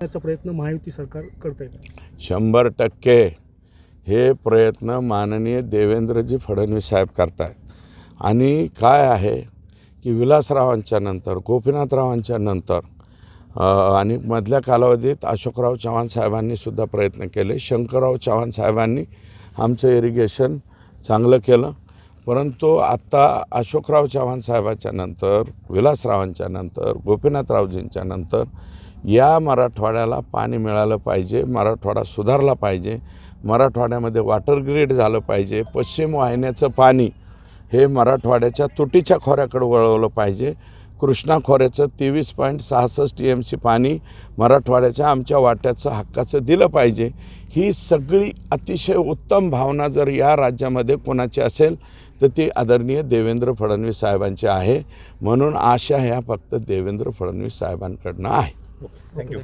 त्याचा प्रयत्न महायुती सरकार करते. 100% हे प्रयत्न माननीय देवेंद्रजी फडणवीस साहेब करतात. आणि काय आहे की विलासरावांच्या नंतर, गोपीनाथरावांच्या नंतर आणि मधल्या कालावधीत अशोकराव चव्हाण साहेबांनी सुद्धा प्रयत्न केले. शंकरराव चव्हाण साहेबांनी आमचं इरिगेशन चांगलं केलं. परंतु आत्ता अशोकराव चव्हाण साहेबाच्या नंतर, विलासरावांच्या नंतर, गोपीनाथरावजींच्या नंतर या मराठवाड्याला पाणी मिळालं पाहिजे, मराठवाडा सुधारला पाहिजे, मराठवाड्यामध्ये वॉटर ग्रीड झालं पाहिजे, पश्चिम वाहिन्याचं पाणी हे मराठवाड्याच्या तुटीच्या खोऱ्याकडे वळवलं पाहिजे. कृष्णा खोऱ्याचं 23.66 TMC पाणी मराठवाड्याच्या आमच्या वाट्याचं हक्काचं दिलं पाहिजे. ही सगळी अतिशय उत्तम भावना जर या राज्यामध्ये कोणाची असेल तर ती आदरणीय देवेंद्र फडणवीस साहेबांची आहे. म्हणून आशा ह्या फक्त देवेंद्र फडणवीस साहेबांकडनं आहे. थँक्यू.